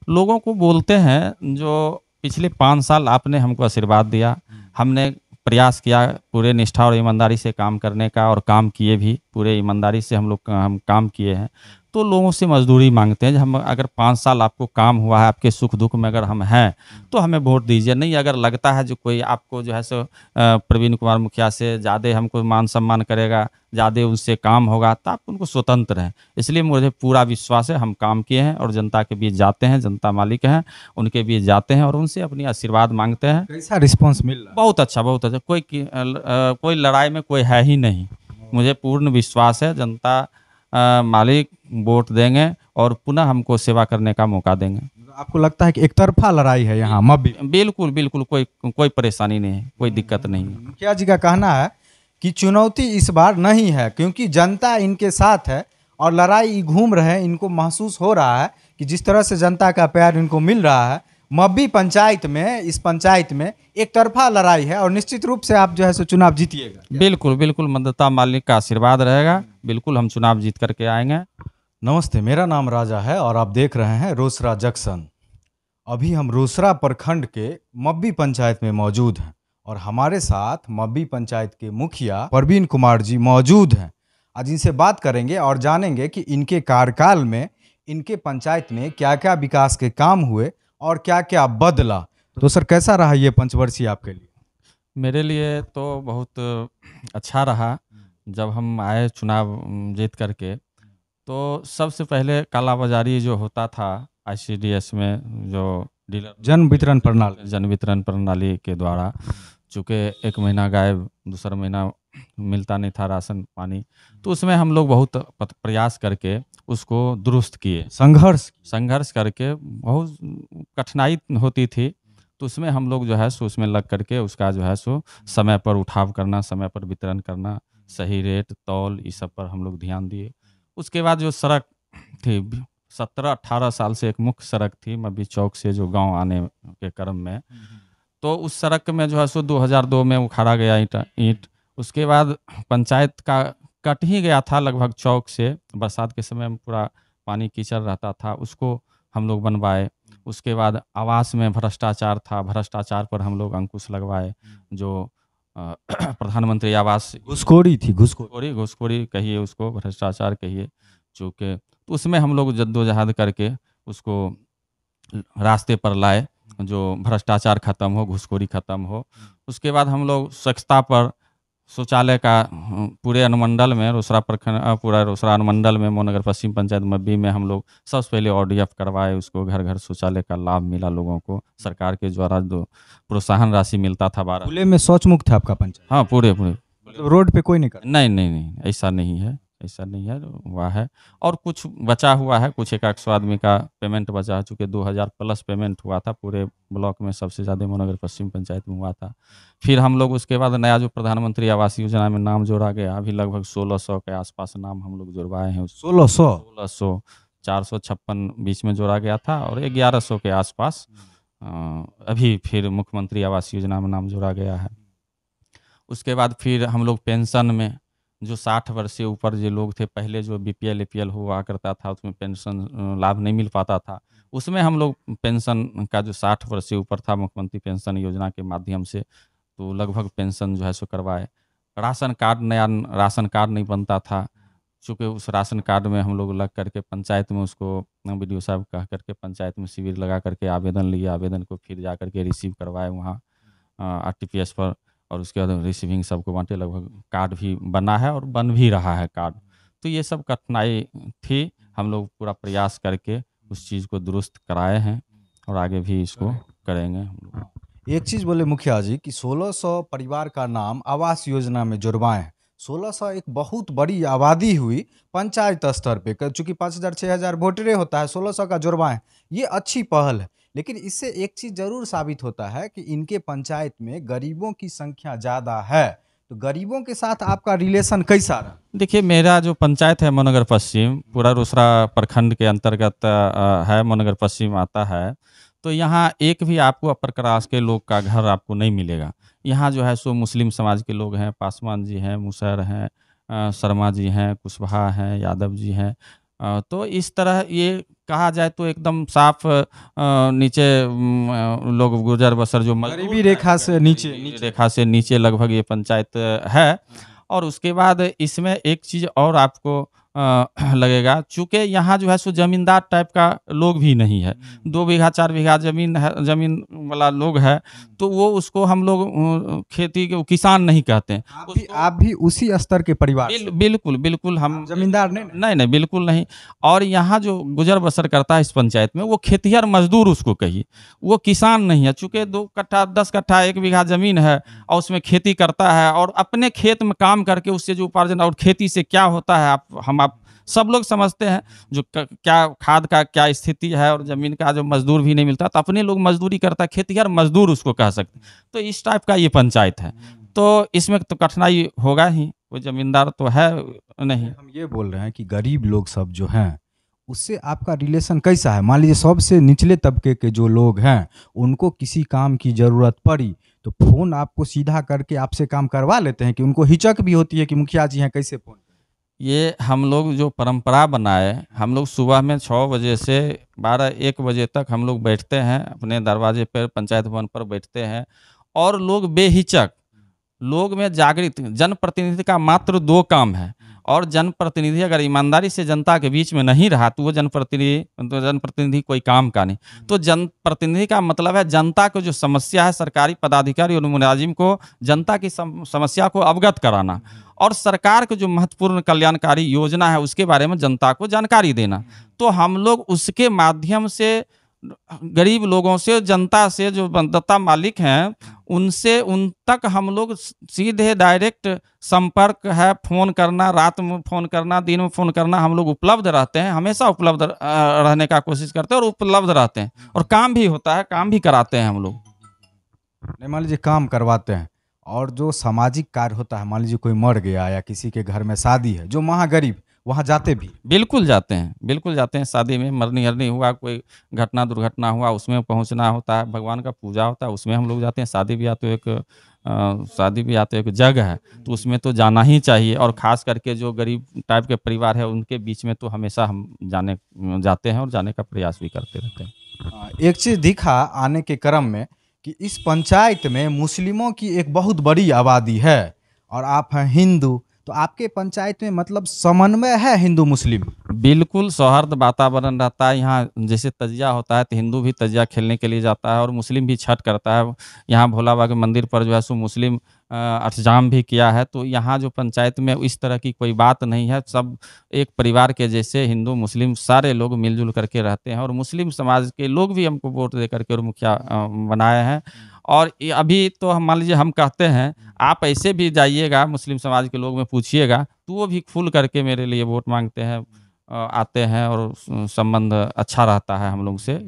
लोगों को बोलते हैं जो पिछले 5 साल आपने हमको आशीर्वाद दिया, हमने प्रयास किया पूरे निष्ठा और ईमानदारी से काम करने का और काम किए भी, पूरे ईमानदारी से हम काम किए हैं। तो लोगों से मज़दूरी माँगते हैं, हम अगर 5 साल आपको काम हुआ है, आपके सुख-दुःख में अगर हम हैं, तो हमें वोट दीजिए। नहीं अगर लगता है जो कोई आपको जो है सो प्रवीण कुमार मुखिया से ज़्यादा हमको मान-सम्मान करेगा, ज़्यादा उनसे काम होगा, तो आप उनको स्वतंत्र हैं। इसलिए मुझे पूरा विश्वास है, हम काम किए हैं और जनता के बीच जाते हैं, जनता मालिक हैं, उनके बीच जाते हैं और उनसे अपनी आशीर्वाद माँगते हैं। कैसा रिस्पॉन्स मिल रहा है? बहुत अच्छा, बहुत अच्छा। कोई लड़ाई में कोई है ही नहीं। मुझे पूर्ण विश्वास है जनता मालिक वोट देंगे और पुनः हमको सेवा करने का मौका देंगे। आपको लगता है कि एक तरफा लड़ाई है यहाँ मब्बी? बिल्कुल, बिल्कुल कोई कोई परेशानी नहीं है, कोई दिक्कत नहीं है। मुखिया जी का कहना है कि चुनौती इस बार नहीं है क्योंकि जनता इनके साथ है और लड़ाई घूम रहे हैं। इनको महसूस हो रहा है कि जिस तरह से जनता का प्यार इनको मिल रहा है मब्बी पंचायत में, इस पंचायत में एक तरफा लड़ाई है और निश्चित रूप से आप जो है सो चुनाव जीतिएगा। बिल्कुल, बिल्कुल मनता मालिक का आशीर्वाद रहेगा, बिल्कुल हम चुनाव जीत करके आएँगे। नमस्ते, मेरा नाम राजा है और आप देख रहे हैं रोसड़ा जंक्शन। अभी हम रोसड़ा प्रखंड के मब्बी पंचायत में मौजूद हैं और हमारे साथ मब्बी पंचायत के मुखिया प्रवीण कुमार जी मौजूद हैं। आज इनसे बात करेंगे और जानेंगे कि इनके कार्यकाल में इनके पंचायत में क्या क्या विकास के काम हुए और क्या क्या बदला। तो सर कैसा रहा ये पंचवर्षीय आपके लिए? मेरे लिए तो बहुत अच्छा रहा। जब हम आए चुनाव जीत करके, तो सबसे पहले कालाबाज़ारी जो होता था आईसीडीएस में, जो डीलर जन वितरण प्रणाली के द्वारा, चूँकि 1 महीना गायब, दूसरा महीना मिलता नहीं था राशन पानी, तो उसमें हम लोग बहुत प्रयास करके उसको दुरुस्त किए। संघर्ष करके बहुत कठिनाई होती थी, तो उसमें हम लोग जो है सो उसमें लग करके उसका जो है सो समय पर उठाव करना, समय पर वितरण करना, सही रेट, तौल, इस सब पर हम लोग ध्यान दिए। उसके बाद जो सड़क थी, 17-18 साल से एक मुख्य सड़क थी मब्बी चौक से जो गाँव आने के क्रम में, तो उस सड़क में जो है सो 2002 में उखाड़ा गया ईंट। उसके बाद पंचायत का कट ही गया था लगभग चौक से, बरसात के समय में पूरा पानी कीचड़ रहता था, उसको हम लोग बनवाए। उसके बाद आवास में भ्रष्टाचार था, भ्रष्टाचार पर हम लोग अंकुश लगवाए। जो प्रधानमंत्री आवास घुसखोरी कहिए, उसको भ्रष्टाचार कहिए, चूँकि तो उसमें हम लोग जद्दोजहद करके उसको रास्ते पर लाए, जो भ्रष्टाचार खत्म हो, घुसखोरी खत्म हो। उसके बाद हम लोग स्वच्छता पर शौचालय का पूरे अनुमंडल में, पूरा रोसड़ा अनुमंडल में, मोनगर पश्चिम पंचायत मब्बी में हम लोग सबसे पहले ओडीएफ करवाए। उसको घर-घर शौचालय का लाभ मिला लोगों को। सरकार के द्वारा जो प्रोत्साहन राशि मिलता था 12। खुले में शौच मुक्त है आपका पंचायत? हाँ, पूरे। मतलब रोड पे कोई नहीं करता? नहीं, ऐसा नहीं है, हुआ है। और कुछ बचा हुआ है, कुछ 100 आदमी का पेमेंट बचा है, चूँकि 2000 प्लस पेमेंट हुआ था पूरे ब्लॉक में, सबसे ज़्यादा मोनगर पश्चिम पंचायत में हुआ था। फिर हम लोग उसके बाद नया जो प्रधानमंत्री आवास योजना में नाम जोड़ा गया, अभी लगभग 1600 के आसपास नाम हम लोग जुड़वाए हैं। 1600, 456 बीच में जोड़ा गया था और 1100 के आसपास अभी फिर मुख्यमंत्री आवास योजना में नाम जोड़ा गया है। उसके बाद फिर हम लोग पेंशन में, जो 60 वर्ष से ऊपर जो लोग थे, पहले जो बीपीएल एपीएल हुआ करता था, उसमें पेंशन लाभ नहीं मिल पाता था, उसमें हम लोग पेंशन का जो 60 वर्ष से ऊपर था, मुख्यमंत्री पेंशन योजना के माध्यम से, तो लगभग पेंशन जो है सो करवाए। राशन कार्ड, नया राशन कार्ड नहीं बनता था, चूँकि उस राशन कार्ड में हम लोग लग करके पंचायत में उसको बीडीओ साहब कह करके पंचायत में शिविर लगा करके आवेदन लिए, आवेदन को फिर जा करके रिसीव करवाए वहाँ आरटीपीएस पर, और उसके बाद रिसीविंग सबको बाँटे। लगभग कार्ड भी बना है और बन भी रहा है कार्ड। तो ये सब कठिनाई थी, हम लोग पूरा प्रयास करके उस चीज़ को दुरुस्त कराए हैं और आगे भी इसको करेंगे हम लोग। एक चीज़ बोले मुखिया जी कि 1600 परिवार का नाम आवास योजना में जुड़वाए हैं। 1600 एक बहुत बड़ी आबादी हुई पंचायत स्तर पे, चूंकि 5000-6000 वोटरे होता है, 1600 का जुड़वाएं, ये अच्छी पहल है। लेकिन इससे एक चीज़ जरूर साबित होता है कि इनके पंचायत में गरीबों की संख्या ज़्यादा है। तो गरीबों के साथ आपका रिलेशन कैसा रहा? देखिए, मेरा जो पंचायत है मोनगर पश्चिम, पूरा रोसड़ा प्रखंड के अंतर्गत है, मोनगर पश्चिम आता है। तो यहाँ एक भी आपको अपर क्लास के लोग का घर आपको नहीं मिलेगा। यहाँ जो है सो मुस्लिम समाज के लोग हैं, पासवान जी हैं, मुसहर हैं, शर्मा जी हैं, कुशवाहा हैं, यादव जी हैं। तो इस तरह ये कहा जाए तो एकदम साफ नीचे लोग गुजर बसर जो गरीबी रेखा से नीचे गरीबी रेखा से नीचे लगभग ये पंचायत है। और उसके बाद इसमें एक चीज़ और आपको लगेगा, चूँकि यहाँ जो है सो ज़मींदार टाइप का लोग भी नहीं है। 2 बीघा 4 बीघा ज़मीन है, ज़मीन वाला लोग है, तो वो उसको हम लोग खेती के किसान नहीं कहते हैं। आप भी उसी स्तर के परिवार से? बिल्कुल, बिल्कुल हम जमींदार नहीं? नहीं, नहीं, बिल्कुल नहीं। और यहाँ जो गुज़र बसर करता है इस पंचायत में, वो खेतिहर मज़दूर उसको कहिए, वो किसान नहीं है। चूँकि 2 कट्ठा, 10 कट्ठा, 1 बीघा ज़मीन है और उसमें खेती करता है और अपने खेत में काम करके उससे जो उपार्जन, और खेती से क्या होता है आप सब लोग समझते हैं, जो क्या खाद का क्या स्थिति है और ज़मीन का जो मज़दूर भी नहीं मिलता, तो अपने लोग मज़दूरी करता है, खेतिहर मज़दूर उसको कह सकते हैं। तो इस टाइप का ये पंचायत है, तो इसमें तो कठिनाई होगा ही, कोई ज़मींदार तो है नहीं। हम ये बोल रहे हैं कि गरीब लोग सब जो हैं, उससे आपका रिलेशन कैसा है? मान लीजिए सबसे निचले तबके के जो लोग हैं, उनको किसी काम की ज़रूरत पड़ी, तो फ़ोन आपको सीधा करके आपसे काम करवा लेते हैं कि उनको हिचक भी होती है कि मुखिया जी हैं, कैसे फ़ोन? ये हम लोग जो परंपरा बनाए, हम लोग सुबह में 6 बजे से 12-1 बजे तक हम लोग बैठते हैं, अपने दरवाजे पर पंचायत भवन पर बैठते हैं और लोग बेहिचक, लोग में जागृत, जनप्रतिनिधि का मात्र 2 काम है। और जनप्रतिनिधि अगर ईमानदारी से जनता के बीच में नहीं रहा, तो वो जनप्रतिनिधि कोई काम का नहीं। तो जनप्रतिनिधि का मतलब है जनता को जो समस्या है, सरकारी पदाधिकारी और मुलाजिम को जनता की समस्या को अवगत कराना, और सरकार के जो महत्वपूर्ण कल्याणकारी योजना है उसके बारे में जनता को जानकारी देना। तो हम लोग उसके माध्यम से गरीब लोगों से, जनता से, जो दत्ता मालिक हैं, उनसे उन तक हम लोग सीधे डायरेक्ट संपर्क है। फ़ोन करना, रात में फ़ोन करना, दिन में फ़ोन करना, हम लोग उपलब्ध रहते हैं, हमेशा उपलब्ध रहने का कोशिश करते हैं और उपलब्ध रहते हैं, और काम भी होता है, काम भी कराते हैं हम लोग। नहीं, मान लीजिए काम करवाते हैं, और जो सामाजिक कार्य होता है, मान लीजिए कोई मर गया या किसी के घर में शादी है, जो महागरीब, वहाँ जाते भी? बिल्कुल जाते हैं, बिल्कुल जाते हैं। शादी में मरनी-हरनी हुआ, कोई घटना दुर्घटना हुआ, उसमें पहुँचना होता है, भगवान का पूजा होता है, उसमें हम लोग जाते हैं। शादी ब्याह तो एक जग है, तो उसमें तो जाना ही चाहिए, और ख़ास करके जो गरीब टाइप के परिवार है, उनके बीच में तो हमेशा हम जाते हैं और जाने का प्रयास भी करते रहते हैं। एक चीज़ दिखा आने के क्रम में कि इस पंचायत में मुस्लिमों की एक बहुत बड़ी आबादी है, और आप हैं हिंदू, तो आपके पंचायत में मतलब समन्वय है हिंदू मुस्लिम? बिल्कुल सौहार्द वातावरण रहता है यहाँ। जैसे तजिया होता है तो हिंदू भी तजिया खेलने के लिए जाता है, और मुस्लिम भी छठ करता है। यहाँ भोला बाबा के मंदिर पर जो है सो मुस्लिम अष्टजाम भी किया है। तो यहाँ जो पंचायत में इस तरह की कोई बात नहीं है, सब एक परिवार के जैसे हिंदू मुस्लिम सारे लोग मिलजुल करके रहते हैं, और मुस्लिम समाज के लोग भी हमको वोट दे करके और मुखिया बनाए हैं। और अभी तो हम मान लीजिए हम कहते हैं, आप ऐसे भी जाइएगा मुस्लिम समाज के लोग में पूछिएगा, तो वो भी खुल करके मेरे लिए वोट मांगते हैं, आते हैं, और संबंध अच्छा रहता है हम लोग से।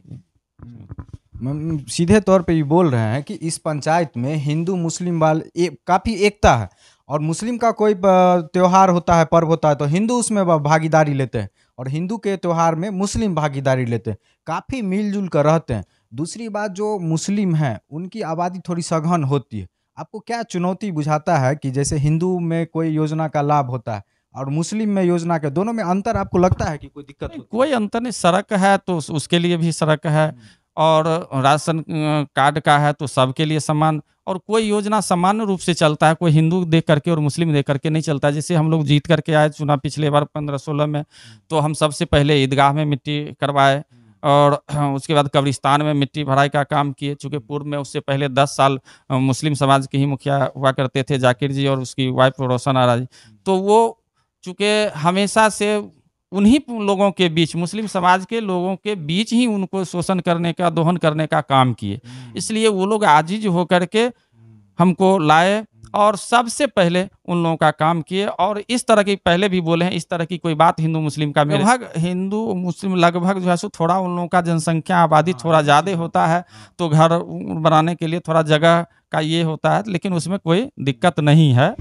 सीधे तौर पे ये बोल रहे हैं कि इस पंचायत में हिंदू मुस्लिम वाले काफ़ी एकता है, और मुस्लिम का कोई त्योहार होता है, पर्व होता है, तो हिंदू उसमें भागीदारी लेते हैं, और हिंदू के त्योहार में मुस्लिम भागीदारी लेते हैं, काफ़ी मिलजुल कर रहते हैं। दूसरी बात, जो मुस्लिम हैं उनकी आबादी थोड़ी सघन होती है। आपको क्या चुनौती बुझाता है कि जैसे हिंदू में कोई योजना का लाभ होता है और मुस्लिम में योजना के, दोनों में अंतर आपको लगता है कि कोई दिक्कत होती है? कोई अंतर नहीं, सड़क है तो उसके लिए भी सड़क है, और राशन कार्ड का है तो सबके लिए समान, और कोई योजना सामान्य रूप से चलता है, कोई हिंदू देख करके और मुस्लिम देख करके नहीं चलता। जैसे हम लोग जीत करके आए चुनाव पिछले बार 15-16 में, तो हम सबसे पहले ईदगाह में मिट्टी करवाए, और उसके बाद कब्रिस्तान में मिट्टी भराई का काम किए। चूँकि पूर्व में उससे पहले 10 साल मुस्लिम समाज के ही मुखिया हुआ करते थे, जाकिर जी और उसकी वाइफ रोशन आरा जी। तो वो चूँकि हमेशा से उन्हीं लोगों के बीच, मुस्लिम समाज के लोगों के बीच ही उनको शोषण करने का, दोहन करने का काम किए। इसलिए वो लोग आजीज होकर के हमको लाए, और सबसे पहले उन लोगों का काम किए। और इस तरह की, पहले भी बोले हैं, इस तरह की कोई बात हिंदू मुस्लिम का, लगभग हिंदू मुस्लिम लगभग जो है सो थोड़ा उन लोगों का जनसंख्या आबादी थोड़ा ज़्यादा होता है, तो घर बनाने के लिए थोड़ा जगह का ये होता है, लेकिन उसमें कोई दिक्कत नहीं है।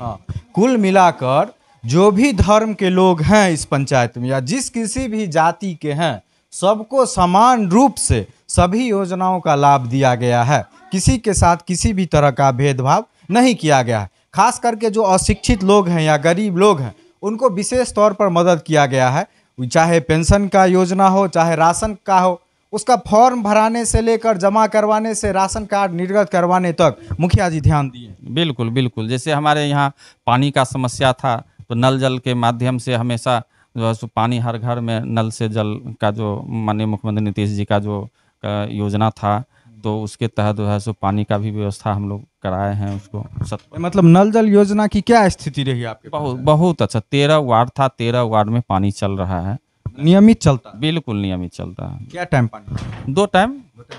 कुल मिलाकर जो भी धर्म के लोग हैं इस पंचायत में, या जिस किसी भी जाति के हैं, सबको समान रूप से सभी योजनाओं का लाभ दिया गया है। किसी के साथ किसी भी तरह का भेदभाव नहीं किया गया है। खास करके जो अशिक्षित लोग हैं या गरीब लोग हैं, उनको विशेष तौर पर मदद किया गया है। चाहे पेंशन का योजना हो, चाहे राशन का हो, उसका फॉर्म भराने से लेकर जमा करवाने से राशन कार्ड निर्गत करवाने तक मुखिया जी ध्यान दिए। बिल्कुल, बिल्कुल। जैसे हमारे यहाँ पानी का समस्या था, तो नल जल के माध्यम से हमेशा जो है सो पानी हर घर में नल से जल का जो माननीय मुख्यमंत्री नीतीश जी का जो योजना था, तो उसके तहत जो है सो पानी का भी व्यवस्था हम लोग कराए हैं उसको मतलब नल जल योजना की क्या स्थिति रही आपके? बहुत बहुत अच्छा। 13 वार्ड था, 13 वार्ड में पानी चल रहा है। नियमित चलता? बिल्कुल नियमित चलता है। क्या टाइम पानी? 2 टाइम,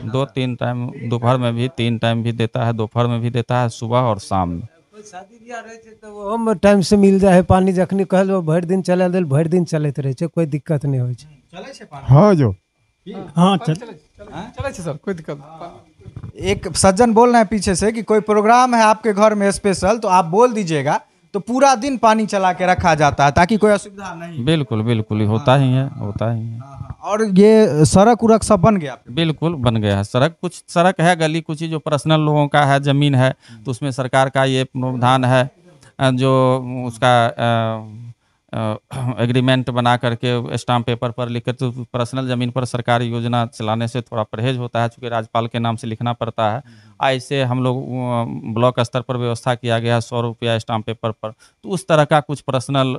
2-3 टाइम, दोपहर में भी 3 टाइम भी देता है, दोपहर में भी देता है, सुबह और शाम में। शादी ब्याह रहे थे तो ओहोमे टाइम से मिल जाए है पानी, जखनी कहल भरि दिन चला देल भरि दिन चलते रहे, कोई दिक्कत नहीं हो। चले छे पानी? हाँ जो हाँ चले सर, कोई दिक्कत नहीं। एक सज्जन बोल रहे हैं पीछे से कि कोई प्रोग्राम है आपके घर में स्पेशल, तो आप बोल दीजिएगा, तो पूरा दिन पानी चला के रखा जाता है ताकि कोई असुविधा नहीं। बिल्कुल बिल्कुल होता ही है, होता ही है। और ये सड़क उड़क सब बन गया? बिल्कुल बन गया है। सड़क, कुछ सड़क है, गली कुछ ही जो पर्सनल लोगों का है, ज़मीन है, तो उसमें सरकार का ये प्रावधान है, जो उसका एग्रीमेंट बना करके स्टाम्प पेपर पर लिख कर, तो पर्सनल ज़मीन पर सरकारी योजना चलाने से थोड़ा परहेज होता है, चूँकि राज्यपाल के नाम से लिखना पड़ता है। ऐसे हम लोग ब्लॉक स्तर पर व्यवस्था किया गया है 100 रुपया स्टाम्प पेपर पर। तो उस तरह का कुछ पर्सनल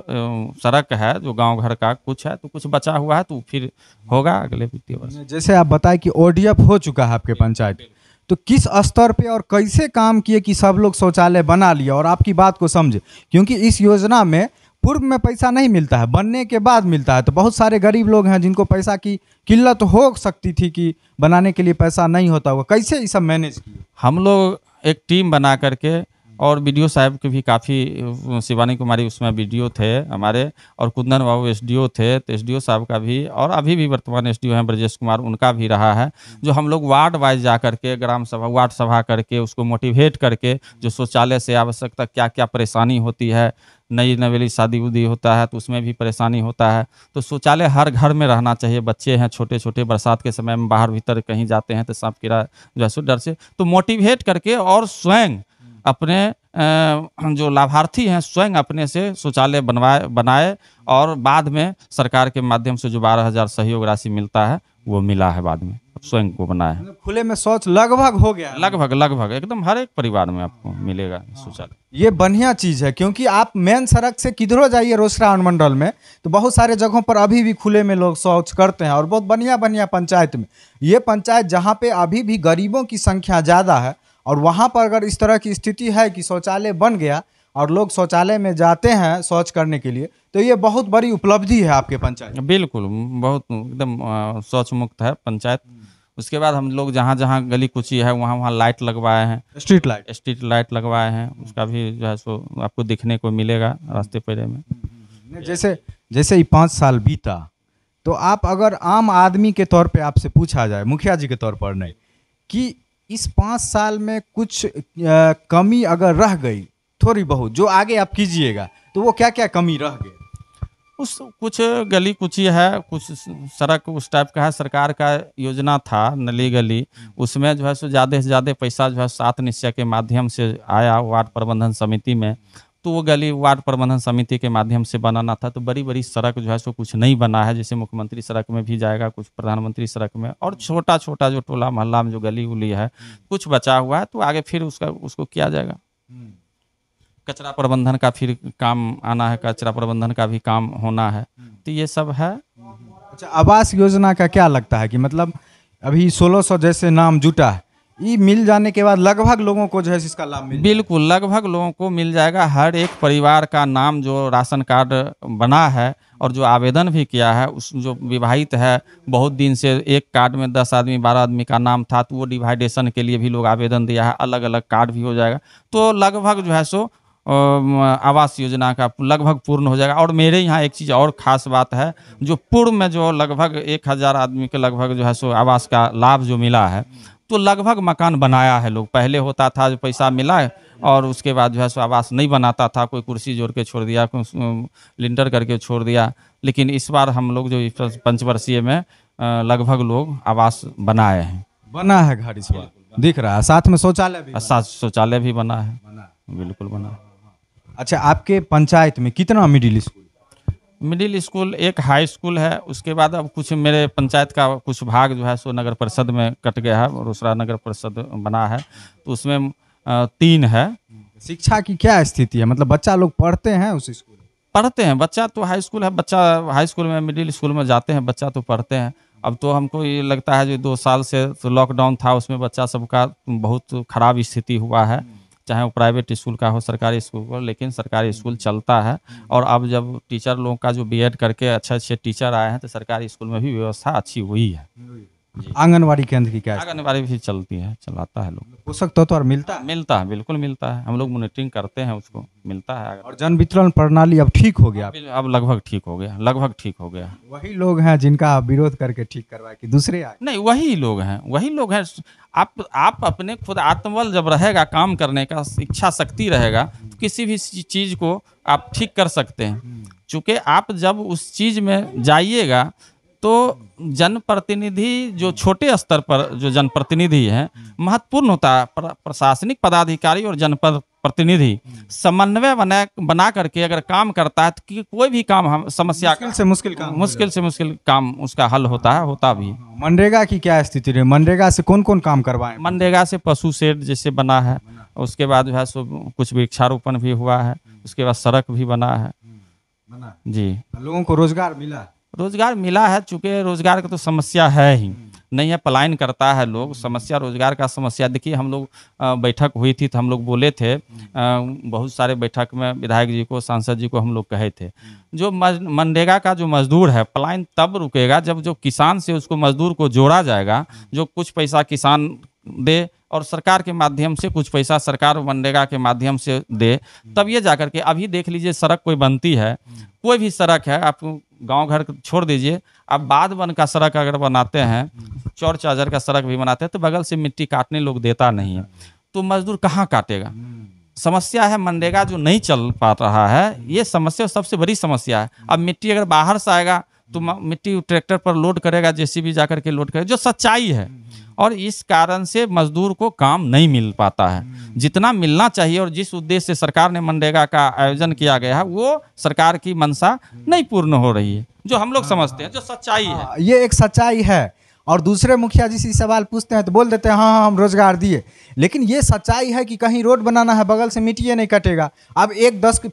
सड़क है जो गांव घर का कुछ है, तो कुछ बचा हुआ है, तो फिर होगा अगले वित्तीय वर्ष। जैसे आप बताएं कि ओडीएफ हो चुका है आपके पंचायत, तो किस स्तर पे और कैसे काम किए कि सब लोग शौचालय बना लिया? और आपकी बात को समझे, क्योंकि इस योजना में पूर्व में पैसा नहीं मिलता है, बनने के बाद मिलता है। तो बहुत सारे गरीब लोग हैं जिनको पैसा की किल्लत हो सकती थी कि बनाने के लिए पैसा नहीं होता हुआ, कैसे ये सब मैनेज किए? हम लोग एक टीम बना करके, और बीडीओ साहब के भी काफ़ी, शिवानी कुमारी उसमें बीडीओ थे हमारे, और कुंदन बाबू एसडीओ थे, तो एसडीओ साहब का भी, और अभी भी वर्तमान एसडीओ हैं ब्रजेश कुमार, उनका भी रहा है, जो हम लोग वार्ड वाइज जा करके ग्राम सभा, वार्ड सभा करके उसको मोटिवेट करके, जो शौचालय से आवश्यकता क्या क्या परेशानी होती है, नई नवेली शादी उदी होता है तो उसमें भी परेशानी होता है, तो शौचालय हर घर में रहना चाहिए। बच्चे हैं छोटे छोटे, बरसात के समय में बाहर भीतर कहीं जाते हैं तो सांप कीड़ा जो है सो डर से, तो मोटिवेट करके, और स्वयं अपने जो लाभार्थी हैं स्वयं अपने से शौचालय बनाए, और बाद में सरकार के माध्यम से जो 12,000 सहयोग राशि मिलता है वो मिला है, बाद में स्वयं को बनाया है। खुले में शौच लगभग हो गया? लगभग एकदम हर एक परिवार में आपको मिलेगा शौचालय। ये बढ़िया चीज़ है, क्योंकि आप मेन सड़क से किधरों जाइए रोसड़ा अनुमंडल में, तो बहुत सारे जगहों पर अभी भी खुले में लोग शौच करते हैं, और बहुत बढ़िया पंचायत में, ये पंचायत जहाँ पे अभी भी गरीबों की संख्या ज़्यादा है, और वहाँ पर अगर इस तरह की स्थिति है कि शौचालय बन गया और लोग शौचालय में जाते हैं शौच करने के लिए, तो ये बहुत बड़ी उपलब्धि है आपके पंचायत। बिल्कुल, बहुत एकदम शौच मुक्त है पंचायत। उसके बाद हम लोग जहाँ जहाँ गली कुची है वहाँ वहाँ लाइट लगवाए हैं, स्ट्रीट लाइट लगवाए हैं, उसका भी जो है सो आपको दिखने को मिलेगा रास्ते पेड़े में। जैसे ही 5 साल बीता, तो आप अगर आम आदमी के तौर पे आपसे पूछा जाए, मुखिया जी के तौर पर नहीं, कि इस 5 साल में कुछ कमी अगर रह गई थोड़ी बहुत, जो आगे आप कीजिएगा, तो वो क्या क्या कमी रह गई? कुछ गली कुची है, कुछ सड़क उस टाइप का है, सरकार का योजना था नली गली, उसमें जो है सो ज़्यादा से ज़्यादा पैसा जो है 7 निश्चय के माध्यम से आया वार्ड प्रबंधन समिति में, तो वो गली वार्ड प्रबंधन समिति के माध्यम से बनाना था। तो बड़ी बड़ी सड़क जो है सो कुछ नहीं बना है, जैसे मुख्यमंत्री सड़क में भी जाएगा, कुछ प्रधानमंत्री सड़क में, और छोटा छोटा जो टोला मोहल्ला में जो गली उली है कुछ बचा हुआ है, तो आगे फिर उसको किया जाएगा। कचरा प्रबंधन का फिर काम आना है, कचरा प्रबंधन का भी काम होना है, तो ये सब है। अच्छा, आवास योजना का क्या लगता है कि मतलब अभी 1600 जैसे नाम जुटा है, ये मिल जाने के बाद लगभग लोगों को जो है इसका लाभ मिल? बिल्कुल, लगभग लोगों को मिल जाएगा। हर एक परिवार का नाम जो राशन कार्ड बना है और जो आवेदन भी किया है, उस जो विवाहित है, बहुत दिन से एक कार्ड में 10 आदमी 12 आदमी का नाम था, तो वो डिवाइडेशन के लिए भी लोग आवेदन दिया है, अलग अलग कार्ड भी हो जाएगा, तो लगभग जो है सो आवास योजना का लगभग पूर्ण हो जाएगा। और मेरे यहाँ एक चीज़ और ख़ास बात है, जो पूर्व में जो लगभग 1000 आदमी के लगभग जो है सो आवास का लाभ जो मिला है, तो लगभग मकान बनाया है लोग। पहले होता था जो पैसा मिला और उसके बाद जो है सो आवास नहीं बनाता था, कोई कुर्सी जोड़ के छोड़ दिया, कोई लिंटर करके छोड़ दिया, लेकिन इस बार हम लोग जो पंचवर्षीय में लगभग लोग आवास बनाए हैं। बना है घर इस बार दिख रहा है, साथ में शौचालय भी बना है, बिल्कुल बना है। अच्छा, आपके पंचायत में कितना मिडिल स्कूल? मिडिल स्कूल, एक हाई स्कूल है, उसके बाद अब कुछ मेरे पंचायत का कुछ भाग जो है सो नगर परिषद में कट गया है, रोसड़ा नगर परिषद बना है, तो उसमें 3 है। शिक्षा की क्या स्थिति है, मतलब बच्चा लोग पढ़ते हैं उस स्कूल में? पढ़ते हैं, बच्चा तो हाई स्कूल है, बच्चा हाई स्कूल में, मिडिल स्कूल में जाते हैं, बच्चा तो पढ़ते हैं। अब तो हमको ये लगता है जो 2 साल से तो लॉकडाउन था, उसमें बच्चा सबका बहुत खराब स्थिति हुआ है, चाहे वो प्राइवेट स्कूल का हो, सरकारी स्कूल को, लेकिन सरकारी स्कूल चलता है। और अब जब टीचर लोगों का जो बीएड करके अच्छे अच्छे टीचर आए हैं, तो सरकारी स्कूल में भी व्यवस्था अच्छी हुई है। आंगनवाड़ी केंद्र की क्या स्थिति? आंगनबाड़ी भी चलती है, चलाता है लोग। पोषक तत्व और मिलता है? मिलता है, बिल्कुल मिलता है, हम लोग मॉनिटरिंग करते हैं, उसको मिलता है। और जन वितरण प्रणाली अब ठीक हो गया? अब लगभग ठीक हो गया, लगभग ठीक हो गया। वही लोग हैं जिनका आप विरोध करके ठीक करवाए कि दूसरे आए? नहीं, वही लोग हैं, वही लोग हैं। आप अपने खुद आत्मबल जब रहेगा, काम करने का इच्छा शक्ति रहेगा, तो किसी भी चीज़ को आप ठीक कर सकते हैं। चूँकि आप जब उस चीज़ में जाइएगा, तो जनप्रतिनिधि जो छोटे स्तर पर जो जनप्रतिनिधि हैं, महत्वपूर्ण होता है। प्रशासनिक पदाधिकारी और जनप्रतिनिधि समन्वय बना करके अगर काम करता है, तो कोई भी काम हम समस्या मुश्किल से मुश्किल काम मुश्किल से मुश्किल काम उसका हल होता है, होता भी। मनरेगा की क्या स्थिति रही? मनरेगा से कौन कौन काम करवाए? मनरेगा से पशु शेड जैसे बना है, उसके बाद जो है सो कुछ वृक्षारोपण भी हुआ है, उसके बाद सड़क भी बना है जी। लोगों को रोजगार मिला? रोजगार मिला है, चूँकि रोजगार का तो समस्या है ही नहीं है, पलायन करता है लोग। समस्या रोजगार का समस्या, देखिए हम लोग बैठक हुई थी तो हम लोग बोले थे, बहुत सारे बैठक में विधायक जी को, सांसद जी को हम लोग कहे थे, जो मनरेगा का जो मजदूर है, पलायन तब रुकेगा जब जो किसान से उसको मजदूर को जोड़ा जाएगा, जो कुछ पैसा किसान दे और सरकार के माध्यम से कुछ पैसा सरकार मनरेगा के माध्यम से दे, तब ये जाकर के। अभी देख लीजिए, सड़क कोई बनती है, कोई भी सड़क है, आप गांव घर छोड़ दीजिए, आप बाध वन का सड़क अगर बनाते हैं, चौर चादर का सड़क भी बनाते हैं, तो बगल से मिट्टी काटने लोग देता नहीं है, तो मजदूर कहाँ काटेगा? समस्या है मनरेगा जो नहीं चल पा रहा है, ये समस्या सबसे बड़ी समस्या है। अब मिट्टी अगर बाहर से आएगा तो मिट्टी ट्रैक्टर पर लोड करेगा, जेसीबी जाकर के लोड करेगा, जो सच्चाई है। और इस कारण से मजदूर को काम नहीं मिल पाता है जितना मिलना चाहिए, और जिस उद्देश्य से सरकार ने मनरेगा का आयोजन किया गया है, वो सरकार की मंशा नहीं पूर्ण हो रही है, जो हम लोग समझते हैं, जो सच्चाई है। ये एक सच्चाई है। और दूसरे मुखिया जी से सवाल पूछते हैं तो बोल देते हैं हाँ हाँ हम रोजगार दिए, लेकिन ये सच्चाई है कि कहीं रोड बनाना है, बगल से मिट्टी नहीं कटेगा। अब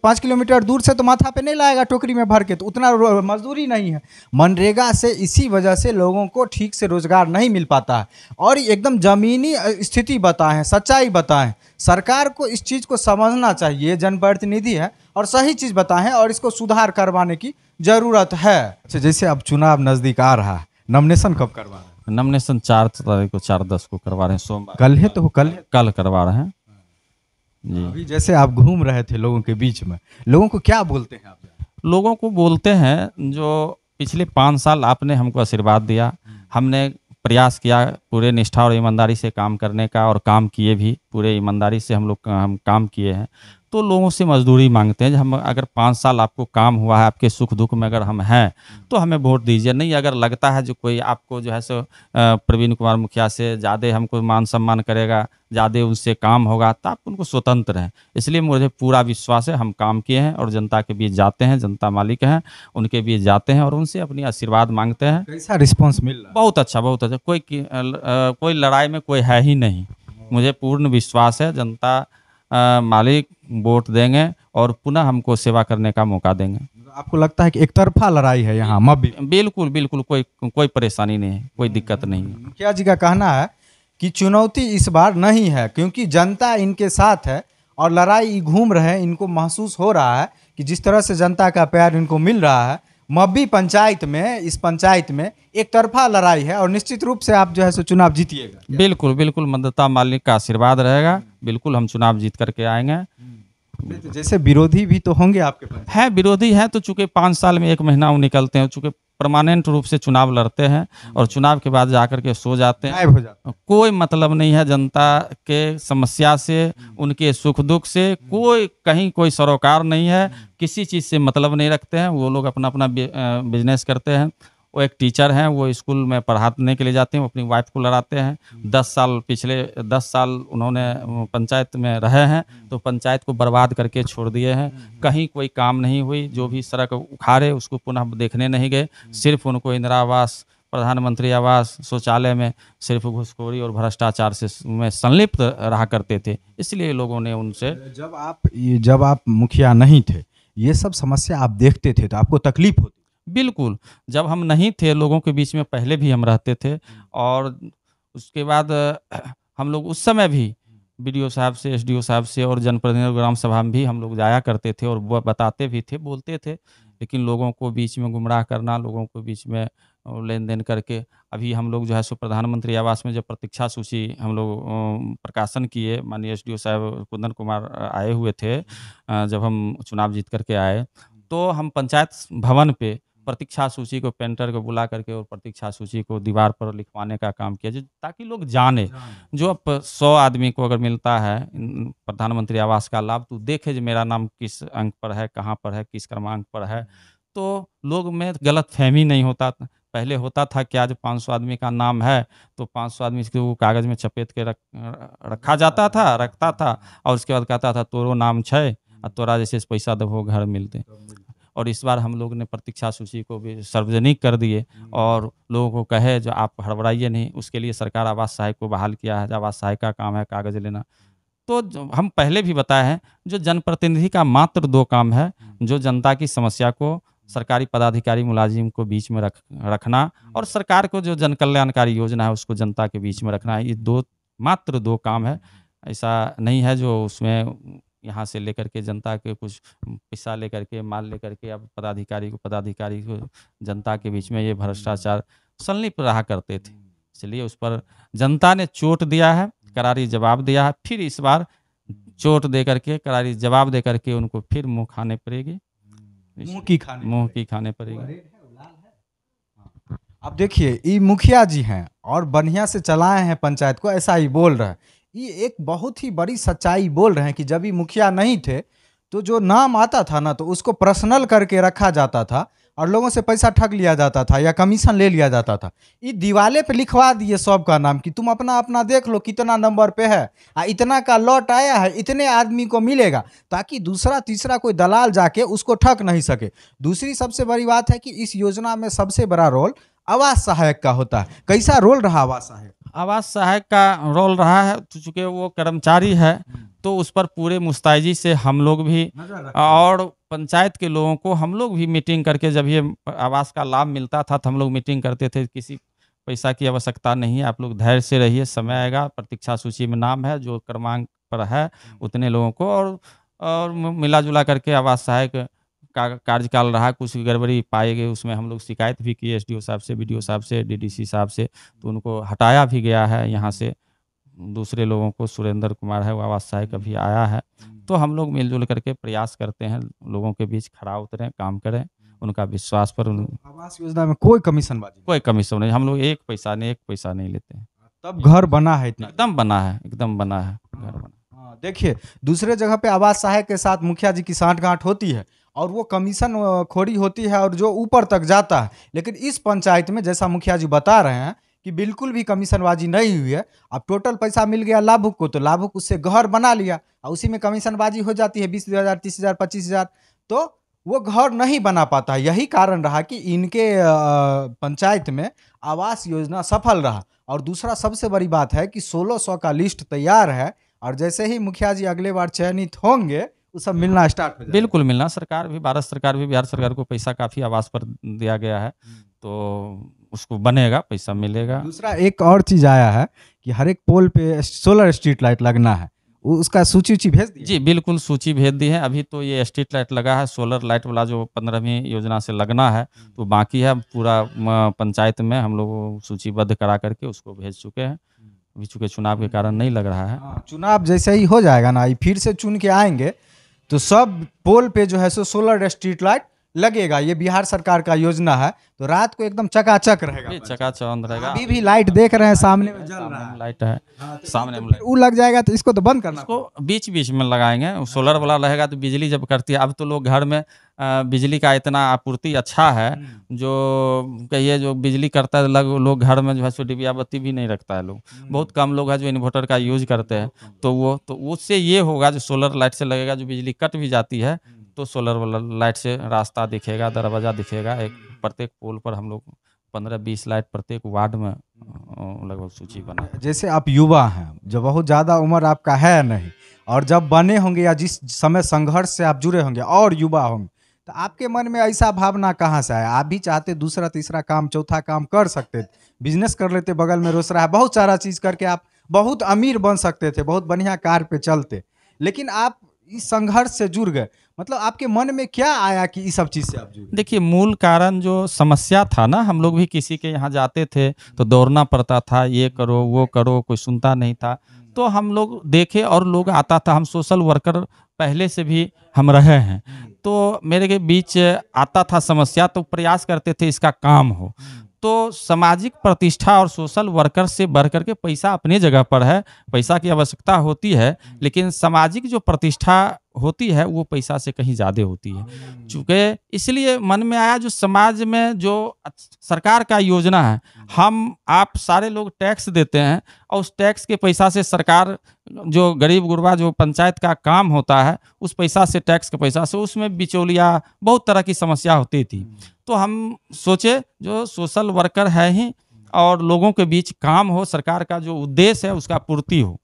5 किलोमीटर दूर से तो माथा पे नहीं लाएगा टोकरी में भर के, तो उतना मजदूरी नहीं है। मनरेगा से इसी वजह से लोगों को ठीक से रोजगार नहीं मिल पाता है। और एकदम ज़मीनी स्थिति बताएं, सच्चाई बताएं, सरकार को इस चीज़ को समझना चाहिए, जनप्रतिनिधि है, और सही चीज़ बताएं और इसको सुधार करवाने की ज़रूरत है। अच्छा, जैसे अब चुनाव नज़दीक आ रहा है, नॉमिनेशन कब करवा रहे हैं? नॉमिनेशन 4 तारीख को, 4/10 को करवा रहे हैं, सोमवार। कल है तो कल करवा रहे हैं जी। अभी जैसे आप घूम रहे थे लोगों के बीच में, लोगों को क्या बोलते हैं आप? लोगों को बोलते हैं, जो पिछले 5 साल आपने हमको आशीर्वाद दिया, हमने प्रयास किया पूरे निष्ठा और ईमानदारी से काम करने का, और काम किए भी पूरे ईमानदारी से हम काम किए हैं, तो लोगों से मजदूरी मांगते हैं। हम अगर 5 साल आपको काम हुआ है, आपके सुख दुख में अगर हम हैं, तो हमें वोट दीजिए। नहीं अगर लगता है जो कोई आपको जो है सो प्रवीण कुमार मुखिया से ज़्यादा हमको मान सम्मान करेगा, ज़्यादा उनसे काम होगा, तो आप उनको स्वतंत्र हैं। इसलिए मुझे पूरा विश्वास है, हम काम किए हैं और जनता के बीच जाते हैं, जनता मालिक हैं, उनके बीच जाते हैं और उनसे अपनी आशीर्वाद मांगते हैं। कैसा रिस्पॉन्स मिल रहा है? बहुत अच्छा, बहुत अच्छा। कोई लड़ाई में कोई है ही नहीं। मुझे पूर्ण विश्वास है, जनता मालिक वोट देंगे और पुनः हमको सेवा करने का मौका देंगे। आपको लगता है कि एक तरफा लड़ाई है यहाँ मब्बी? बिल्कुल बिल्कुल, कोई परेशानी नहीं है, कोई दिक्कत नहीं है। मुखिया जी का कहना है कि चुनौती इस बार नहीं है, क्योंकि जनता इनके साथ है और लड़ाई घूम रहे हैं। इनको महसूस हो रहा है कि जिस तरह से जनता का प्यार इनको मिल रहा है, मब्बी पंचायत में, इस पंचायत में एक तरफा लड़ाई है और निश्चित रूप से आप जो है सो चुनाव जीतिएगा। बिल्कुल बिल्कुल, मनता मालिक का आशीर्वाद रहेगा, बिल्कुल हम चुनाव जीत करके आएंगे। तो जैसे विरोधी भी तो होंगे आपके पास? है, विरोधी हैं, तो चूंकि 5 साल में 1 महीना वो निकलते हैं, चूंकि परमानेंट रूप से चुनाव लड़ते हैं और चुनाव के बाद जाकर के सो जाते हैं, गायब हो जाता है। कोई मतलब नहीं है जनता के समस्या से, उनके सुख दुख से, कहीं कोई सरोकार नहीं है, किसी चीज़ से मतलब नहीं रखते हैं। वो लोग अपना अपना बिजनेस करते हैं वो एक टीचर हैं, वो स्कूल में पढ़ाने के लिए जाते हैं, वो अपनी वाइफ को लड़ाते हैं। 10 साल उन्होंने पंचायत में रहे हैं, तो पंचायत को बर्बाद करके छोड़ दिए हैं। कहीं कोई काम नहीं हुई, जो भी सड़क उखाड़े उसको पुनः देखने नहीं गए। सिर्फ उनको इंदिरा आवास, प्रधानमंत्री आवास, शौचालय में सिर्फ घूसखोरी और भ्रष्टाचार से में संलिप्त रहा करते थे, इसलिए लोगों ने उनसे जब आप मुखिया नहीं थे, ये सब समस्या आप देखते थे तो आपको तकलीफ होती? बिल्कुल, जब हम नहीं थे लोगों के बीच में, पहले भी हम रहते थे, और उसके बाद हम लोग उस समय भी बीडीओ साहब से, एसडीओ साहब से और जनप्रतिनिधि ग्राम सभा में भी हम लोग जाया करते थे और वो बताते भी थे, बोलते थे। लेकिन लोगों को बीच में गुमराह करना, लोगों को बीच में लेन देन करके, अभी हम लोग जो है सो प्रधानमंत्री आवास में जब प्रतीक्षा सूची हम लोग प्रकाशन किए, माननीय एसडीओ साहब कुंदन कुमार आए हुए थे, जब हम चुनाव जीत करके आए, तो हम पंचायत भवन पे प्रतीक्षा सूची को पेंटर को बुला करके और प्रतीक्षा सूची को दीवार पर लिखवाने का काम किया, ताकि लोग जाने। जो अब 100 आदमी को अगर मिलता है प्रधानमंत्री आवास का लाभ, तो देखे जो मेरा नाम किस अंक पर है, कहाँ पर है, किस क्रमांक पर है, तो लोग में गलत फहमी नहीं होता। पहले होता था कि आज 500 आदमी का नाम है, तो 500 आदमी को कागज में चपेट के रखा जाता था, रखता था, और उसके बाद कहता था तोरो नाम है और तोरा जैसे पैसा दबो घर मिलते। और इस बार हम लोग ने प्रतीक्षा सूची को भी सार्वजनिक कर दिए और लोगों को कहे जो आप हड़बड़ाइए नहीं, उसके लिए सरकार आवास सहायक को बहाल किया है। आवास सहायक का काम है कागज लेना। तो हम पहले भी बताए हैं, जो जनप्रतिनिधि का मात्र 2 काम है, जो जनता की समस्या को सरकारी पदाधिकारी मुलाजिम को बीच में रखना, और सरकार को जो जन कल्याणकारी योजना है उसको जनता के बीच में रखना है। ये मात्र 2 काम है। ऐसा नहीं है जो उसमें यहाँ से लेकर के जनता के कुछ पैसा लेकर के, माल लेकर के अब पदाधिकारी को जनता के बीच में ये भ्रष्टाचार संलिप्त रहा करते थे। इसलिए उस पर जनता ने चोट दिया है, करारी जवाब दिया है। फिर इस बार चोट दे करके, करारी जवाब दे करके उनको फिर मुँह खाने पड़ेगी, मुँह की खाने पड़ेगी। अब देखिए, ये मुखिया जी हैं और बढ़िया से चलाए हैं पंचायत को, ऐसा ही बोल रहे हैं। ये एक बहुत ही बड़ी सच्चाई बोल रहे हैं कि जब ये मुखिया नहीं थे तो जो नाम आता था ना, तो उसको पर्सनल करके रखा जाता था और लोगों से पैसा ठग लिया जाता था या कमीशन ले लिया जाता था। ये दीवाले पे लिखवा दिए सबका नाम कि तुम अपना अपना देख लो कितना नंबर पे है, इतना का लॉट आया है, इतने आदमी को मिलेगा, ताकि दूसरा तीसरा कोई दलाल जाके उसको ठग नहीं सके। दूसरी सबसे बड़ी बात है कि इस योजना में सबसे बड़ा रोल आवास सहायक का होता है। कैसा रोल रहा आवास सहायक? आवास सहायक का रोल रहा है, चूंकि वो कर्मचारी है तो उस पर पूरे मुस्तैदी से हम लोग भी और पंचायत के लोगों को हम लोग भी मीटिंग करके, जब ये आवास का लाभ मिलता था तो हम लोग मीटिंग करते थे, किसी पैसा की आवश्यकता नहीं है, आप लोग धैर्य से रहिए, समय आएगा, प्रतीक्षा सूची में नाम है, जो क्रमांक पर है उतने लोगों को, और मिला जुला करके आवास सहायक का कार्यकाल रहा, कुछ गड़बड़ी पाए गए, उसमें हम लोग शिकायत भी की एसडीओ साहब से, बीडीओ साहब से, डीडीसी साहब से, तो उनको हटाया भी गया है यहाँ से। दूसरे लोगों को, सुरेंद्र कुमार है वो आवास सहायक अभी आया है। तो हम लोग मिलजुल करके प्रयास करते हैं, लोगों के बीच खड़ा उतरें, काम करें, उनका विश्वास पर। आवास योजना में कोई कमीशनबाजी, कोई कमीशन नहीं, हम लोग एक पैसा नहीं लेते हैं। तब घर बना है, इतना एकदम बना है, एकदम बना है घर बना। देखिए, दूसरे जगह पे आवास सहायक के साथ मुखिया जी की सांठगांठ होती है और वो कमीशन खोरी होती है और जो ऊपर तक जाता है। लेकिन इस पंचायत में जैसा मुखिया जी बता रहे हैं कि बिल्कुल भी कमीशनबाजी नहीं हुई है। अब टोटल पैसा मिल गया लाभुक को, तो लाभुक उससे घर बना लिया और उसी में कमीशनबाजी हो जाती है 20,000, 30,000, 25,000, तो वो घर नहीं बना पाता है। यही कारण रहा कि इनके पंचायत में आवास योजना सफल रहा। और दूसरा सबसे बड़ी बात है कि 1600 का लिस्ट तैयार है और जैसे ही मुखिया जी अगले बार चयनित होंगे वो सब मिलना स्टार्ट हो जाएगा। बिल्कुल मिलना। सरकार भी, भारत सरकार भी, बिहार सरकार को पैसा काफ़ी आवास पर दिया गया है, तो उसको बनेगा, पैसा मिलेगा। दूसरा एक और चीज़ आया है कि हर एक पोल पे सोलर स्ट्रीट लाइट लगना है, उसका सूची भेज दी? जी बिल्कुल, सूची भेज दी है। अभी तो ये स्ट्रीट लाइट लगा है, सोलर लाइट वाला जो 15वीं योजना से लगना है, तो बाकी है पूरा पंचायत में हम लोग सूचीबद्ध करा करके उसको भेज चुके हैं। अभी चूँकि चुनाव के कारण नहीं लग रहा है। चुनाव जैसे ही हो जाएगा ना, फिर से चुन के आएंगे तो सब पोल पे जो है सो सोलर स्ट्रीट लाइट लगेगा। ये बिहार सरकार का योजना है, तो रात को एकदम चकाचक रहेगा, चकाचौंध रहेगा। अभी भी लाइट देख रहे हैं, सामने में जल रहा है, लाइट है सामने में, वो लग जाएगा तो इसको तो बंद करना, इसको बीच बीच में लगाएंगे। सोलर वाला रहेगा तो बिजली जब करती है, अब तो लोग घर में बिजली का इतना आपूर्ति अच्छा है, जो कहिए जो बिजली करता है लोग घर में जो है सो डिबिया बत्ती भी नहीं रखता है लोग, बहुत कम लोग हैं जो इन्वर्टर का यूज करते हैं। तो उससे ये होगा जो सोलर लाइट से लगेगा, जो बिजली कट भी जाती है तो सोलर वाला लाइट से रास्ता दिखेगा, दरवाज़ा दिखेगा। एक प्रत्येक पोल पर हम लोग 15-20 लाइट प्रत्येक वार्ड में लगभग सूची बना। जैसे आप युवा हैं, जो बहुत ज़्यादा उम्र आपका है नहीं, और जब बने होंगे या जिस समय संघर्ष से आप जुड़े होंगे और युवा होंगे, तो आपके मन में ऐसा भावना कहाँ से आया? आप भी चाहते दूसरा तीसरा काम चौथा काम कर सकते थे, बिजनेस कर लेते, बगल में रोसड़ा है, बहुत सारा चीज़ करके आप बहुत अमीर बन सकते थे, बहुत बढ़िया कार पे चलते, लेकिन आप इस संघर्ष से जुड़ गए। मतलब आपके मन में क्या आया कि इस सब चीज़ से आप जुड़ गए? देखिए, मूल कारण जो समस्या था ना, हम लोग भी किसी के यहाँ जाते थे तो दौड़ना पड़ता था, ये करो वो करो, कोई सुनता नहीं था। तो हम लोग देखे और लोग आता था, हम सोशल वर्कर पहले से भी हम रहे हैं, तो मेरे के बीच आता था समस्या, तो प्रयास करते थे इसका काम हो। तो सामाजिक प्रतिष्ठा और सोशल वर्कर से बढ़ करके पैसा अपनी जगह पर है, पैसा की आवश्यकता होती है, लेकिन सामाजिक जो प्रतिष्ठा होती है वो पैसा से कहीं ज़्यादा होती है। चूँकि इसलिए मन में आया जो समाज में जो सरकार का योजना है, हम आप सारे लोग टैक्स देते हैं और उस टैक्स के पैसा से सरकार जो गरीब गुरबा जो पंचायत का काम होता है, उस पैसा से टैक्स के पैसा से उसमें बिचौलिया बहुत तरह की समस्या होती थी। तो हम सोचे जो सोशल वर्कर है ही और लोगों के बीच काम हो, सरकार का जो उद्देश्य है उसका पूर्ति हो।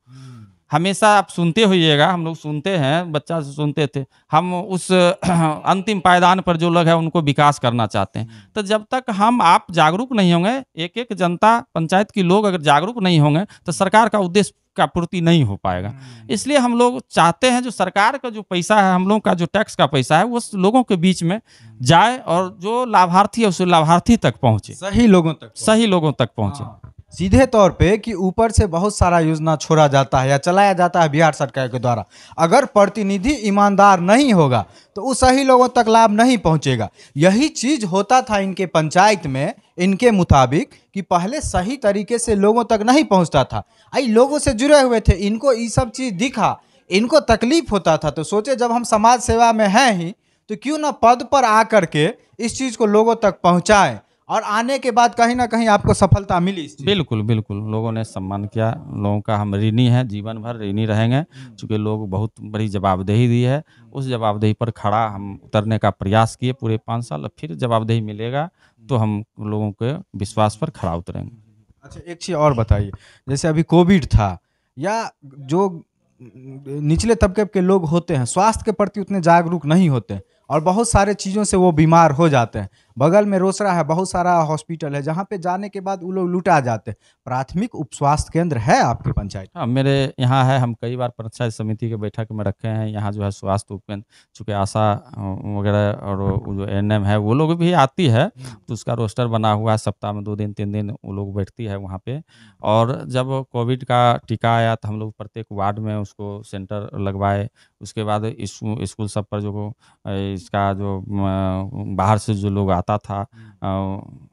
हमेशा आप सुनते होइएगा, हम लोग सुनते हैं, बच्चा से सुनते थे, हम उस अंतिम पायदान पर जो लोग हैं उनको विकास करना चाहते हैं। तो जब तक हम आप जागरूक नहीं होंगे, एक एक जनता पंचायत की लोग अगर जागरूक नहीं होंगे तो सरकार का उद्देश्य का पूर्ति नहीं हो पाएगा। इसलिए हम लोग चाहते हैं जो सरकार का जो पैसा है, हम लोग का जो टैक्स का पैसा है, वो लोगों के बीच में जाए और जो लाभार्थी है उस लाभार्थी तक पहुंचे, सही लोगों तक सही लोगों तक पहुंचे। सीधे तौर पे कि ऊपर से बहुत सारा योजना छोड़ा जाता है या चलाया जाता है बिहार सरकार के द्वारा, अगर प्रतिनिधि ईमानदार नहीं होगा तो उस सही लोगों तक लाभ नहीं पहुंचेगा। यही चीज होता था इनके पंचायत में, इनके मुताबिक कि पहले सही तरीके से लोगों तक नहीं पहुंचता था। आई लोगों से जुड़े हुए थे, इनको ये सब चीज दिखा, इनको तकलीफ होता था, तो सोचे जब हम समाज सेवा में हैं ही तो क्यों ना पद पर आकर के इस चीज को लोगों तक पहुंचाएं, और आने के बाद कहीं ना कहीं आपको सफलता मिली इस चीज़। बिल्कुल बिल्कुल, लोगों ने सम्मान किया, लोगों का हम ऋणी हैं, जीवन भर ऋणी रहेंगे, क्योंकि लोग बहुत बड़ी जवाबदेही दी है। उस जवाबदेही पर खड़ा हम उतरने का प्रयास किए पूरे 5 साल, फिर जवाबदेही मिलेगा तो हम लोगों के विश्वास पर खड़ा उतरेंगे। अच्छा, एक चीज़ और बताइए, जैसे अभी कोविड था, या जो निचले तबके के लोग होते हैं स्वास्थ्य के प्रति उतने जागरूक नहीं होते हैं और बहुत सारे चीज़ों से वो बीमार हो जाते हैं। बगल में रोसड़ा है, बहुत सारा हॉस्पिटल है जहाँ पे जाने के बाद वो लोग लुटा जाते हैं। प्राथमिक उप स्वास्थ्य केंद्र है आपके पंचायत? हाँ, मेरे यहाँ है, हम कई बार पंचायत समिति के बैठक में रखे हैं। यहाँ जो है स्वास्थ्य उपकेंद्र, चूँकि आशा वगैरह और वो जो एएनएम है वो लोग भी आती है, तो उसका रोस्टर बना हुआ है, सप्ताह में 2 दिन 3 दिन वो लोग बैठती है वहाँ पे। और जब कोविड का टीका आया तो हम लोग प्रत्येक वार्ड में उसको सेंटर लगवाए। उसके बाद स्कूल सब पर जो इसका जो बाहर से जो लोग आता था,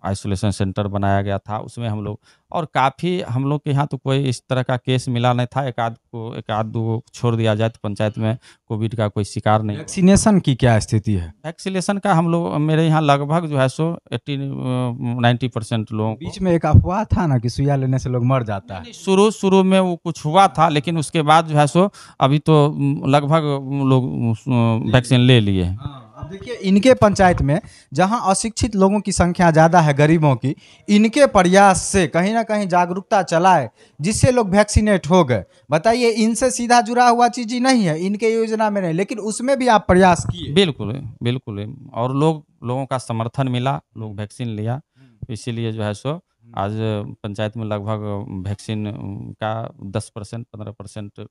आइसोलेशन सेंटर बनाया गया था, उसमें हम लोग, और काफ़ी हम लोग के यहाँ तो कोई इस तरह का केस मिला नहीं था। एक आध दो छोड़ दिया जाए तो पंचायत में कोविड का कोई शिकार नहीं। वैक्सीनेशन की क्या स्थिति है? वैक्सीनेशन का हम लोग, मेरे यहाँ लगभग जो है सो 80-90% लोगों को। बीच में एक अफवाह था ना कि सुइया लेने से लोग मर जाता है। शुरू में वो कुछ हुआ था, लेकिन उसके बाद जो है सो अभी तो लगभग लोग वैक्सीन ले लिए हैं। अब देखिए, इनके पंचायत में जहां अशिक्षित लोगों की संख्या ज़्यादा है, गरीबों की, इनके प्रयास से कहीं ना कहीं जागरूकता चलाए जिससे लोग वैक्सीनेट हो गए। बताइए, इनसे सीधा जुड़ा हुआ चीज़ ही नहीं है, इनके योजना में नहीं, लेकिन उसमें भी आप प्रयास किए। बिल्कुल बिल्कुल, और लोगों का समर्थन मिला, लोग वैक्सीन लिया, इसीलिए जो है सो आज पंचायत में लगभग वैक्सीन का 10% 15%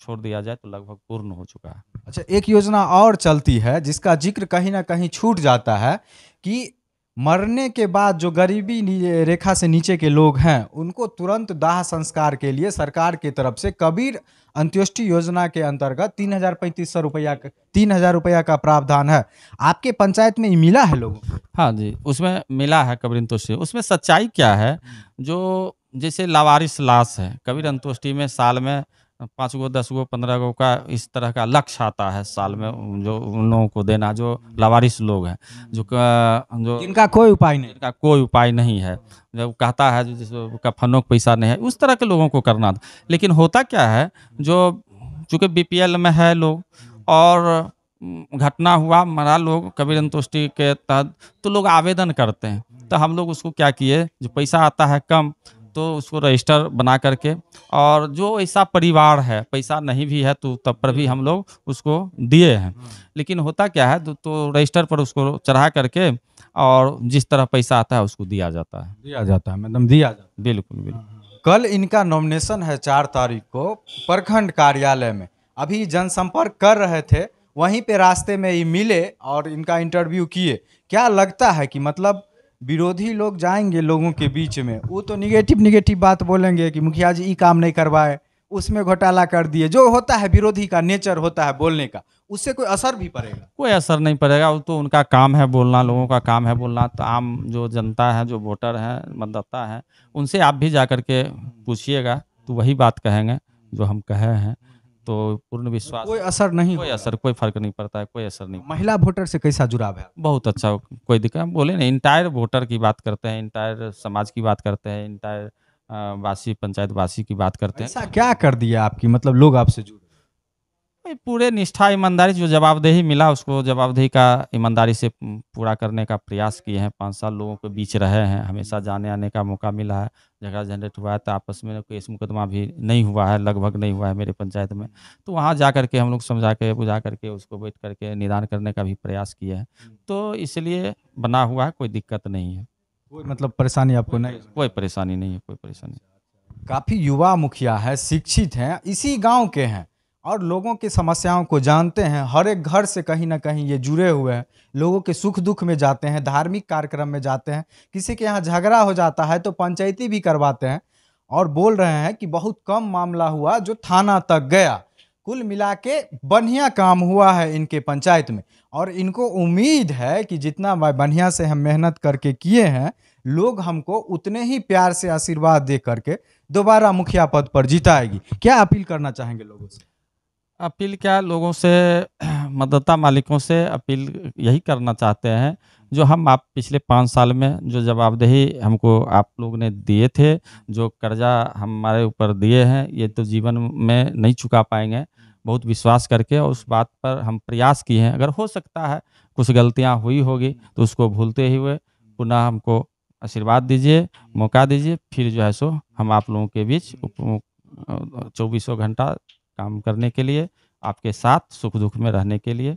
छोड़ दिया जाए तो लगभग पूर्ण हो चुका है। अच्छा, एक योजना और चलती है जिसका जिक्र कहीं ना कहीं छूट जाता है कि मरने के बाद जो गरीबी रेखा से नीचे के लोग हैं उनको तुरंत दाह संस्कार के लिए सरकार की तरफ से कबीर अंत्योष्टि योजना के अंतर्गत 3,000 रुपया का प्रावधान है। आपके पंचायत में ये मिला है लोगों को? हाँ जी, उसमें मिला है कबीर अंत्योष्टि। उसमें सच्चाई क्या है, जो जैसे लावारिस लाश है, कबीर अंत्योष्टि में साल में 5 गो 10 गो 15 गो का इस तरह का लक्ष्य आता है साल में, जो उन लोगों को देना, जो लावारिस लोग हैं, जो जिनका कोई उपाय नहीं। का कोई उपाय नहीं है, जब कहता है जो जिस कफनों का पैसा नहीं है, उस तरह के लोगों को करना था। लेकिन होता क्या है, जो चूँकि बीपीएल में है लोग और घटना हुआ, मरा लोग कबीर अंत्येष्टि के तहत, तो लोग आवेदन करते हैं। तो हम लोग उसको क्या किए, जो पैसा आता है कम, तो उसको रजिस्टर बना करके, और जो ऐसा परिवार है पैसा नहीं भी है तो तब पर भी हम लोग उसको दिए हैं। लेकिन होता क्या है, तो रजिस्टर पर उसको चढ़ा करके और जिस तरह पैसा आता है उसको दिया जाता है। दिया जाता है, मतलब दिया जाता है। बिल्कुल बिल्कुल। कल इनका नॉमिनेशन है 4 तारीख को प्रखंड कार्यालय में। अभी जनसंपर्क कर रहे थे, वहीं पे रास्ते में ही मिले और इनका इंटरव्यू किए। क्या लगता है कि मतलब विरोधी लोग जाएंगे लोगों के बीच में, वो तो निगेटिव बात बोलेंगे कि मुखिया जी ये काम नहीं करवाए, उसमें घोटाला कर दिए, जो होता है विरोधी का नेचर होता है बोलने का, उससे कोई असर भी पड़ेगा? कोई असर नहीं पड़ेगा, वो तो उनका काम है बोलना, लोगों का काम है बोलना। तो आम जो जनता है, जो वोटर हैं, मतदाता हैं, उनसे आप भी जा करके पूछिएगा तो वही बात कहेंगे जो हम कहे हैं। तो पूर्ण विश्वास, कोई असर नहीं कोई होगा। असर, कोई फर्क नहीं पड़ता है, कोई असर नहीं। महिला वोटर से कैसा जुड़ाव है? बहुत अच्छा, कोई दिक्कत, हम बोले ना इंटायर वोटर की बात करते हैं, इंटायर समाज की बात करते हैं, इंटायर वासी, पंचायत वासी की बात करते हैं। ऐसा क्या कर दिया आपकी, मतलब लोग आपसे जुड़े? भाई पूरे निष्ठा ईमानदारी, जो जवाबदेही मिला उसको जवाबदेही का ईमानदारी से पूरा करने का प्रयास किए हैं। 5 साल लोगों के बीच रहे हैं, हमेशा जाने आने का मौका मिला है। झगड़ा झंझट हुआ है तो आपस में केस मुकदमा भी नहीं हुआ है, लगभग नहीं हुआ है मेरे पंचायत में। तो वहाँ जा करके हम लोग समझा के बुझा करके उसको बैठ करके निदान करने का भी प्रयास किए हैं। तो इसलिए बना हुआ है, कोई दिक्कत नहीं है, कोई मतलब परेशानी आपको नहीं? कोई परेशानी नहीं है, कोई परेशानी। काफ़ी युवा मुखिया है, शिक्षित हैं, इसी गांव के हैं और लोगों की समस्याओं को जानते हैं। हर एक घर से कहीं ना कहीं ये जुड़े हुए हैं, लोगों के सुख दुख में जाते हैं, धार्मिक कार्यक्रम में जाते हैं, किसी के यहाँ झगड़ा हो जाता है तो पंचायती भी करवाते हैं। और बोल रहे हैं कि बहुत कम मामला हुआ जो थाना तक गया। कुल मिला के बढ़िया काम हुआ है इनके पंचायत में, और इनको उम्मीद है कि जितना बढ़िया से हम मेहनत करके किए हैं, लोग हमको उतने ही प्यार से आशीर्वाद दे करके दोबारा मुखिया पद पर जिताएगी। क्या अपील करना चाहेंगे लोगों से? अपील क्या, लोगों से मतदाता मालिकों से अपील यही करना चाहते हैं, जो हम आप पिछले 5 साल में जो जवाबदेही हमको आप लोग ने दिए थे, जो कर्जा हमारे ऊपर दिए हैं, ये तो जीवन में नहीं चुका पाएंगे। बहुत विश्वास करके और उस बात पर हम प्रयास किए हैं। अगर हो सकता है कुछ गलतियां हुई होगी तो उसको भूलते हुए पुनः हमको आशीर्वाद दीजिए, मौका दीजिए, फिर जो है सो हम आप लोगों के बीच 24 घंटा काम करने के लिए, आपके साथ सुख दुख में रहने के लिए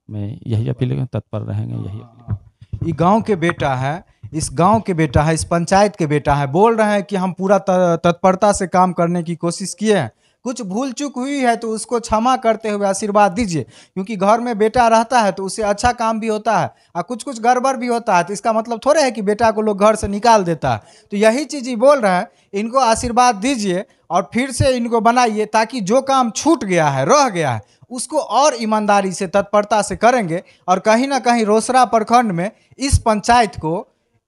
मैं यही अपील, तत्पर रहेंगे, यही अपील। ये गांव के बेटा है, इस गांव के बेटा है, इस पंचायत के बेटा है, बोल रहे हैं कि हम पूरा तत्परता से काम करने की कोशिश किए हैं। कुछ भूल चूक हुई है तो उसको क्षमा करते हुए आशीर्वाद दीजिए, क्योंकि घर में बेटा रहता है तो उससे अच्छा काम भी होता है और कुछ कुछ गड़बड़ भी होता है, तो इसका मतलब थोड़े है कि बेटा को लोग घर से निकाल देता है। तो यही चीज़ ही बोल रहे हैं, इनको आशीर्वाद दीजिए और फिर से इनको बनाइए, ताकि जो काम छूट गया है, रह गया है, उसको और ईमानदारी से तत्परता से करेंगे और कहीं ना कहीं रोसड़ा प्रखंड में इस पंचायत को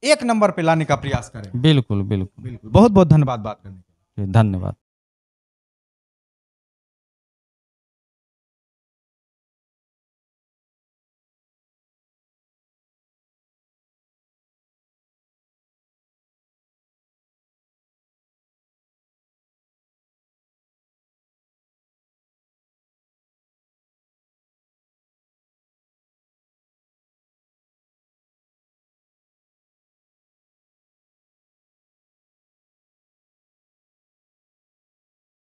1 नंबर पे लाने का प्रयास करेंगे। बिल्कुल बिल्कुल, बिल्कुल, बहुत बहुत धन्यवाद बात करने के लिए। धन्यवाद।